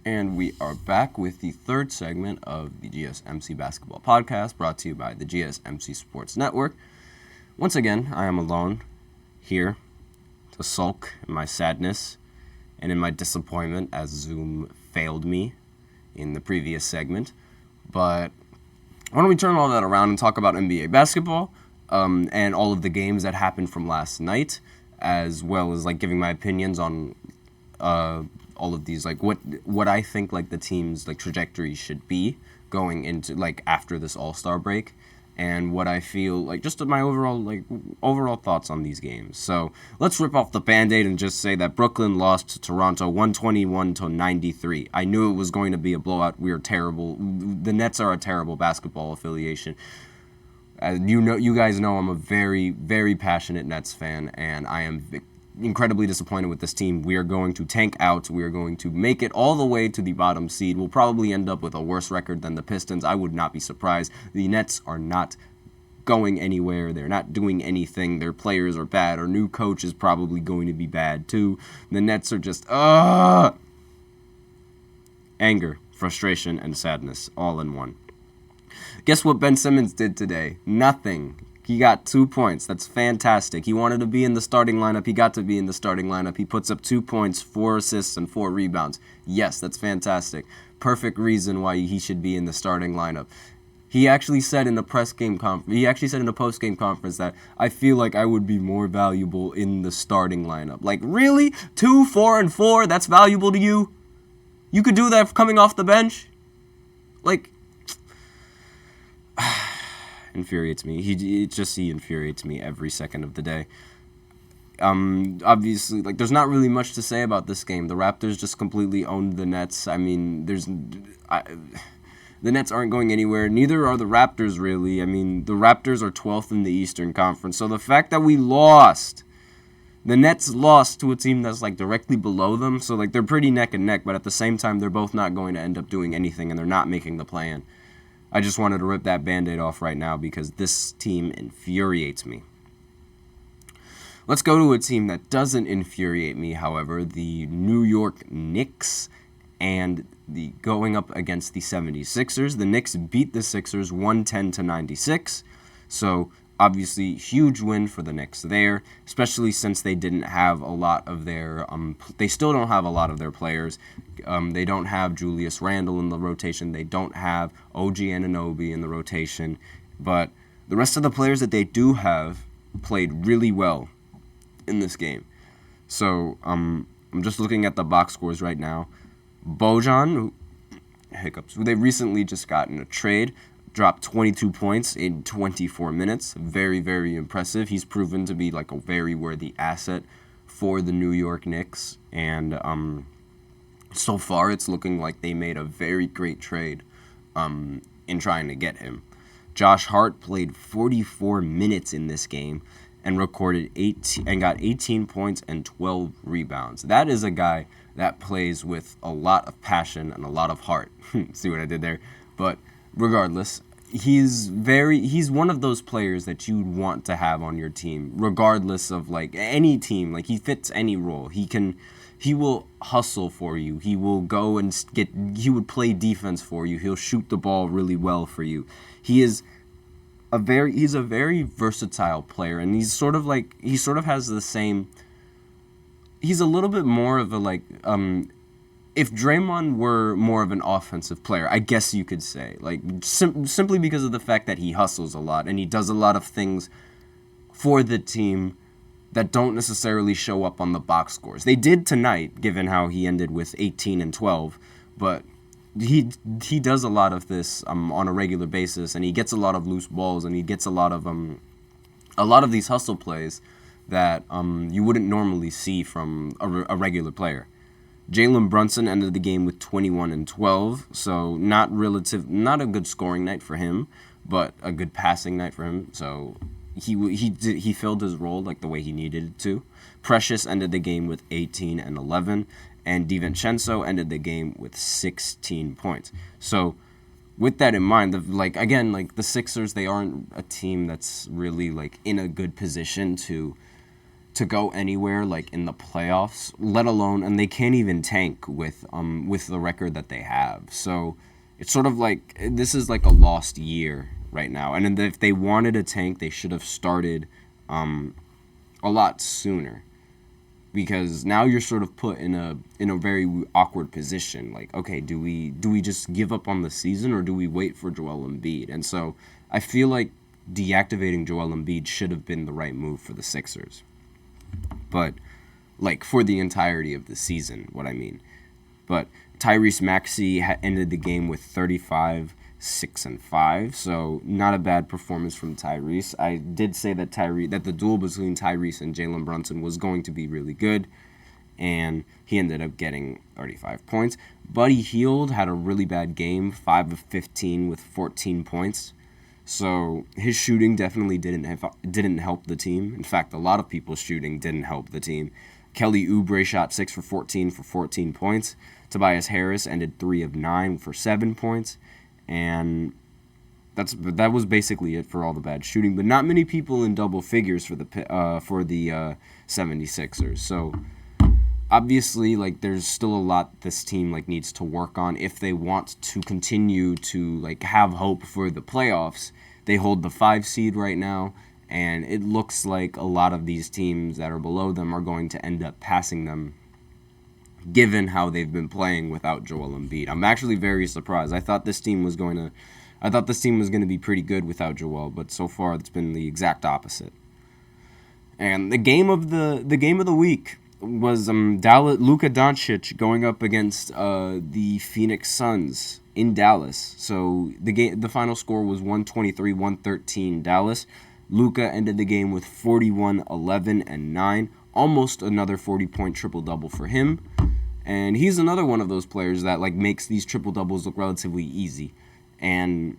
And we are back with the third segment of the GSMC Basketball Podcast, brought to you by the GSMC Sports Network. Once again, I am alone here to sulk in my sadness and in my disappointment as Zoom failed me in the previous segment. But why don't we turn all that around and talk about NBA basketball and all of the games that happened from last night, as well as giving my opinions on all of these, what I think the team's trajectory should be going into after this All-Star break, and what I feel just my overall thoughts on these games. So let's rip off the Band-Aid and just say that Brooklyn lost to Toronto 121-93. I knew it was going to be a blowout. We are terrible. The Nets are a terrible basketball affiliation. As you guys know, I'm a very, very passionate Nets fan, and I am incredibly disappointed with this team. We are going to tank out. We are going to make it all the way to the bottom seed. We'll probably end up with a worse record than the Pistons. I would not be surprised. The Nets are not going anywhere. They're not doing anything. Their players are bad. Our new coach is probably going to be bad too. The Nets are just anger, frustration, and sadness all in one. Guess what Ben Simmons did today? Nothing. He got 2 points. That's fantastic. He wanted to be in the starting lineup. He got to be in the starting lineup. He puts up 2 points, 4 assists, and 4 rebounds. Yes, that's fantastic. Perfect reason why he should be in the starting lineup. He actually said in a post-game conference that I feel like I would be more valuable in the starting lineup. Really? 2, 4, and 4? That's valuable to you? You could do that coming off the bench? Infuriates me. He infuriates me every second of the day. Obviously, there's not really much to say about this game. The Raptors just completely owned the Nets. I mean, the Nets aren't going anywhere. Neither are the Raptors, really. I mean, the Raptors are 12th in the Eastern Conference. So the fact that we lost, the Nets lost to a team that's directly below them. So they're pretty neck and neck, but at the same time, they're both not going to end up doing anything, and they're not making the play-in. I just wanted to rip that Band-Aid off right now because this team infuriates me. Let's go to a team that doesn't infuriate me, however, the New York Knicks, and going up against the 76ers. The Knicks beat the Sixers 110-96, so obviously huge win for the Knicks there, especially since they didn't have a lot of their they still don't have a lot of their players. They don't have Julius Randle in the rotation. They don't have OG Anunoby in the rotation. But the rest of the players that they do have played really well in this game. So I'm just looking at the box scores right now. Bojan, who they recently just got in a trade, dropped 22 points in 24 minutes. Very, very impressive. He's proven to be a very worthy asset for the New York Knicks. And so far, it's looking like they made a very great trade in trying to get him. Josh Hart played 44 minutes in this game and got 18 points and 12 rebounds. That is a guy that plays with a lot of passion and a lot of heart. See what I did there? But regardless, he's one of those players that you want to have on your team, regardless of any team. He fits any role. He will hustle for you. He will go and he would play defense for you. He'll shoot the ball really well for you. He's a very versatile player, and he's sort of has the same. He's a little bit more of a if Draymond were more of an offensive player, I guess you could say, simply because of the fact that he hustles a lot and he does a lot of things for the team that don't necessarily show up on the box scores. They did tonight, given how he ended with 18 and 12, but he does a lot of this on a regular basis, and he gets a lot of loose balls, and he gets a lot of these hustle plays that you wouldn't normally see from a regular player. Jalen Brunson ended the game with 21 and 12, so not a good scoring night for him, but a good passing night for him. So he filled his role the way he needed to. Precious ended the game with 18 and 11, and DiVincenzo ended the game with 16 points. So with that in mind, the Sixers, they aren't a team that's really in a good position to to go anywhere like in the playoffs, let alone, and they can't even tank with the record that they have. So it's sort of like this is like a lost year right now. And if they wanted a tank, they should have started a lot sooner, because now you're sort of put in a very awkward position. Like, okay, do we just give up on the season, or do we wait for Joel Embiid? And so I feel like deactivating Joel Embiid should have been the right move for the Sixers. But, like, for the entirety of the season, what I mean. But Tyrese Maxey ended the game with 35, 6, and 5, so not a bad performance from Tyrese. I did say that the duel between Tyrese and Jalen Brunson was going to be really good, and he ended up getting 35 points. Buddy Hield had a really bad game, 5 of 15 with 14 points. So his shooting definitely didn't help the team. In fact, a lot of people's shooting didn't help the team. Kelly Oubre shot 6 for 14 points. Tobias Harris ended 3 of 9 for 7 points. And that was basically it for all the bad shooting. But not many people in double figures for the 76ers. So obviously, like, there's still a lot this team like needs to work on if they want to continue to like have hope for the playoffs. They hold the 5 seed right now, and it looks like a lot of these teams that are below them are going to end up passing them, given how they've been playing without Joel Embiid. I'm actually very surprised. I thought this team was going to be pretty good without Joel, but so far it's been the exact opposite. And the game of the week was Luka Doncic going up against the Phoenix Suns in Dallas. So the final score was 123-113 Dallas. Luka ended the game with 41, 11, and 9. Almost another 40-point triple-double for him. And he's another one of those players that like makes these triple-doubles look relatively easy. And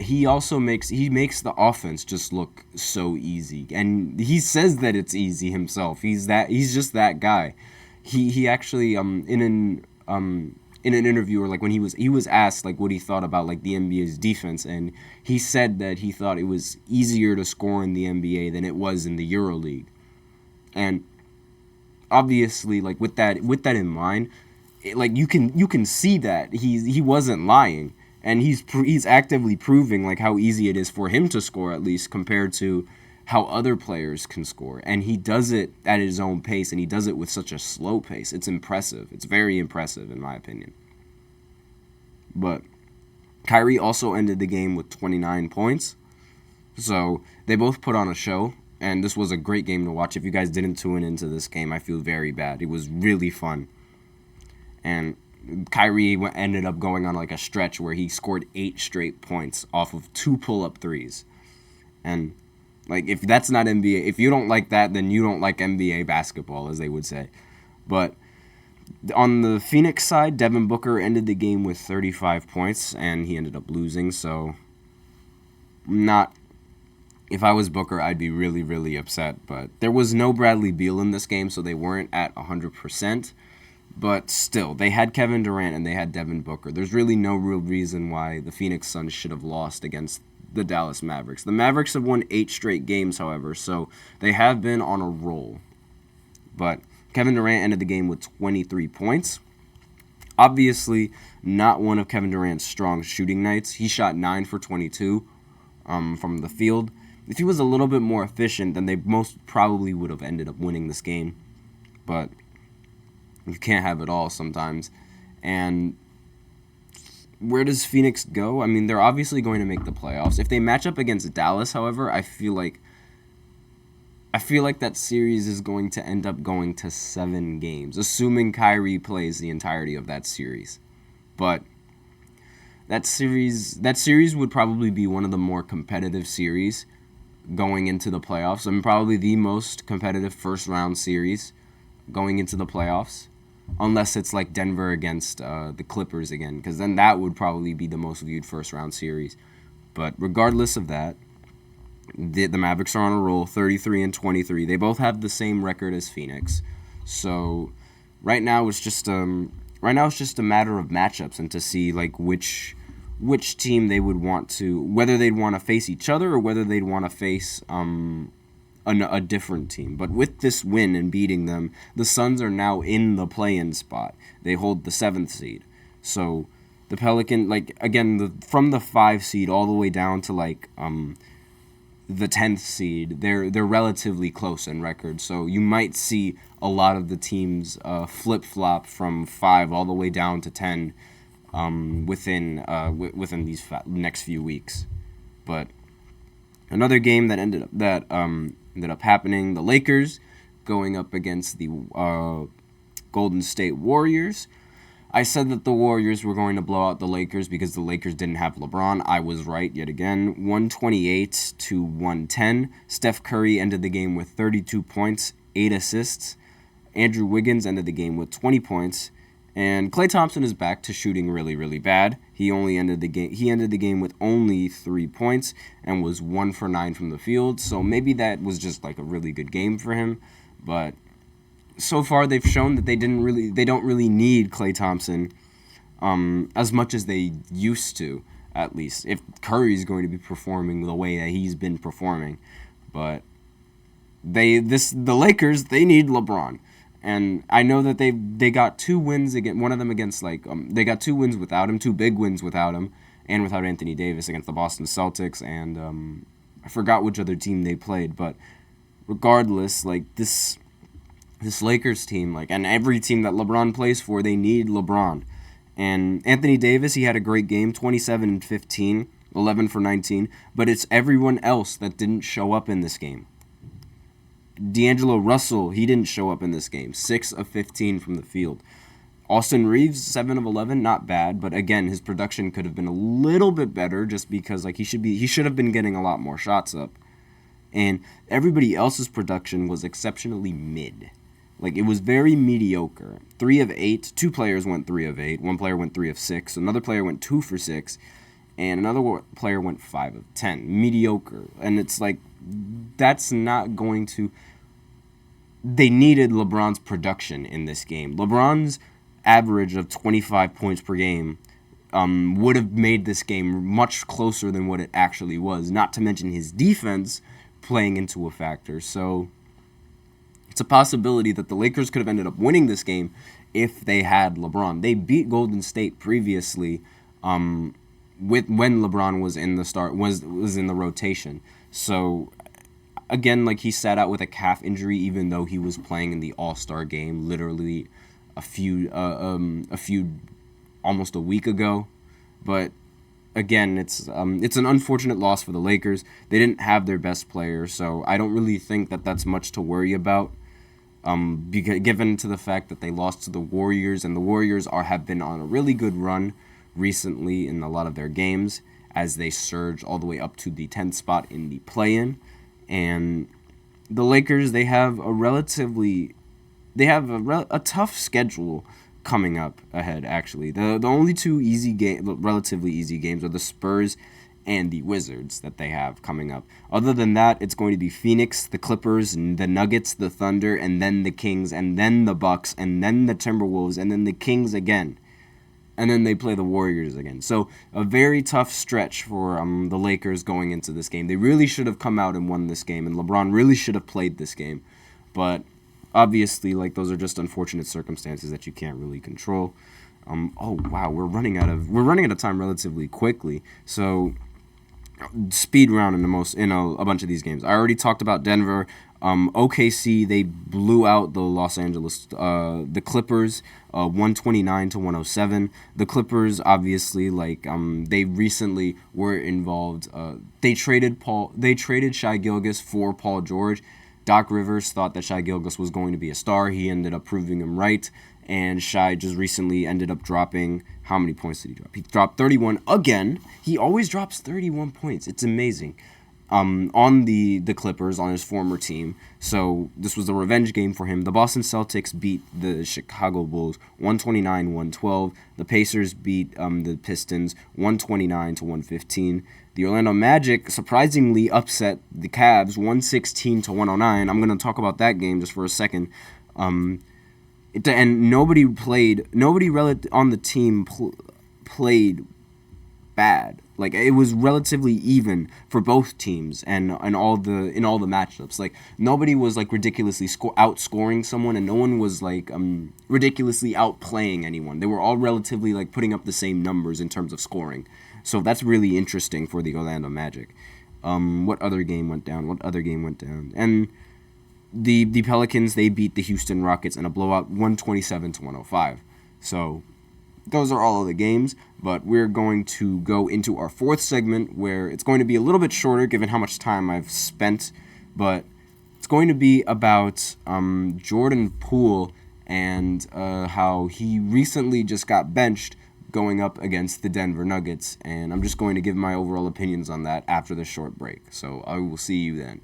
he also makes the offense just look so easy. And he says that it's easy himself. He's just that guy. He actually in an interview, or like when he was asked like what he thought about like the NBA's defense, and he said that he thought it was easier to score in the NBA than it was in the EuroLeague. And obviously, like with that in mind, like you can see that he wasn't lying, and he's actively proving like how easy it is for him to score, at least compared to how other players can score. And he does it at his own pace, and he does it with such a slow pace. It's impressive. It's very impressive in my opinion. But Kyrie also ended the game with 29 points. So they both put on a show, and this was a great game to watch. If you guys didn't tune into this game, I feel very bad. It was really fun. And Kyrie ended up going on like a stretch where he scored 8 straight points off of 2 pull-up threes. And like, if that's not NBA, if you don't like that, then you don't like NBA basketball, as they would say. But on the Phoenix side, Devin Booker ended the game with 35 points, and he ended up losing. So, if I was Booker, I'd be really, really upset. But there was no Bradley Beal in this game, so they weren't at 100%. But still, they had Kevin Durant and they had Devin Booker. There's really no real reason why the Phoenix Suns should have lost against the Dallas Mavericks. The Mavericks have won 8 straight games, however, so they have been on a roll. But Kevin Durant ended the game with 23 points. Obviously, not one of Kevin Durant's strong shooting nights. He shot 9 for 22 from the field. If he was a little bit more efficient, then they most probably would have ended up winning this game. But you can't have it all sometimes. And where does Phoenix go? I mean, they're obviously going to make the playoffs. If they match up against Dallas, however, I feel like that series is going to end up going to 7 games, assuming Kyrie plays the entirety of that series. But that series would probably be one of the more competitive series going into the playoffs. I mean, probably the most competitive first-round series going into the playoffs. Unless it's like Denver against the Clippers again, because then that would probably be the most viewed first-round series. But regardless of that, the Mavericks are on a roll, 33-23. They both have the same record as Phoenix. So right now it's just a matter of matchups and to see like which team they would want to, whether they'd want to face each other or whether they'd want to face a different team. But with this win and beating them, the Suns are now in the play-in spot. They hold the 7th seed. So the Pelican, like, again, from the 5 seed all the way down to, like, the 10th seed, they're relatively close in record. So you might see a lot of the teams flip-flop from 5 all the way down to 10 within these next few weeks. But another game that ended up happening, the Lakers going up against the Golden State Warriors. I said that the Warriors were going to blow out the Lakers because the Lakers didn't have LeBron. I was right yet again. 128-110. Steph Curry ended the game with 32 points, 8 assists. Andrew Wiggins ended the game with 20 points. And Klay Thompson is back to shooting really, really bad. He ended the game with only 3 points and was 1 for 9 from the field. So maybe that was just like a really good game for him. But so far they've shown that they don't really need Klay Thompson as much as they used to, at least, if Curry's going to be performing the way that he's been performing. But the Lakers, they need LeBron. And I know that they got 2 wins against one of them against they got 2 wins without him, 2 big wins without him, and without Anthony Davis against the Boston Celtics, and I forgot which other team they played. But regardless, like this Lakers team, like, and every team that LeBron plays for, they need LeBron. And Anthony Davis, he had a great game, 27-15, 11 for 19, but it's everyone else that didn't show up in this game. D'Angelo Russell, he didn't show up in this game, 6 of 15 from the field. Austin Reeves, 7 of 11, not bad, but again, his production could have been a little bit better just because like he should have been getting a lot more shots up. And everybody else's production was exceptionally mid. Like, it was very mediocre. 3 of 8, 2 players went 3 of 8, 1 player went 3 of 6, another player went 2 for 6, and another player went 5 of 10. Mediocre. And it's like, that's not going to... They needed LeBron's production in this game. LeBron's average of 25 points per game would have made this game much closer than what it actually was, not to mention his defense playing into a factor. So it's a possibility that the Lakers could have ended up winning this game if they had LeBron. They beat Golden State previously when LeBron was in the rotation. So again, like, he sat out with a calf injury even though he was playing in the All-Star game literally almost a week ago. But again, it's an unfortunate loss for the Lakers. They didn't have their best player, so I don't really think that that's much to worry about. Given to the fact that they lost to the Warriors, and the Warriors have been on a really good run recently in a lot of their games as they surge all the way up to the 10th spot in the play-in. And the Lakers, they have a tough schedule coming up ahead, actually. The only 2 relatively easy games are the Spurs and the Wizards that they have coming up. Other than that, it's going to be Phoenix, the Clippers, the Nuggets, the Thunder, and then the Kings, and then the Bucks, and then the Timberwolves, and then the Kings again. And then they play the Warriors again. So a very tough stretch for the Lakers going into this game. They really should have come out and won this game, and LeBron really should have played this game. But obviously, like, those are just unfortunate circumstances that you can't really control. Oh wow, we're running out of time relatively quickly. So speed round in a bunch of these games. I already talked about Denver. OKC, they blew out the Clippers, 129-107. The Clippers, obviously, like, they recently were involved. They traded Shai Gilgeous for Paul George. Doc Rivers thought that Shai Gilgeous was going to be a star. He ended up proving him right. And Shai just recently ended up dropping... How many points did he drop? He dropped 31 again. He always drops 31 points. It's amazing. On the Clippers, on his former team. So this was a revenge game for him. The Boston Celtics beat the Chicago Bulls 129-112. The Pacers beat the Pistons 129-115. The Orlando Magic surprisingly upset the Cavs 116-109. I'm going to talk about that game just for a second. And nobody on the team played bad. Like, it was relatively even for both teams and in all the matchups. Like, nobody was like ridiculously outscoring someone, and no one was like ridiculously outplaying anyone. They were all relatively like putting up the same numbers in terms of scoring. So that's really interesting for the Orlando Magic. What other game went down? And the Pelicans, they beat the Houston Rockets in a blowout, 127-105. So those are all of the games, but we're going to go into our fourth segment where it's going to be a little bit shorter given how much time I've spent, but it's going to be about Jordan Poole and how he recently just got benched going up against the Denver Nuggets, and I'm just going to give my overall opinions on that after this short break. So I will see you then.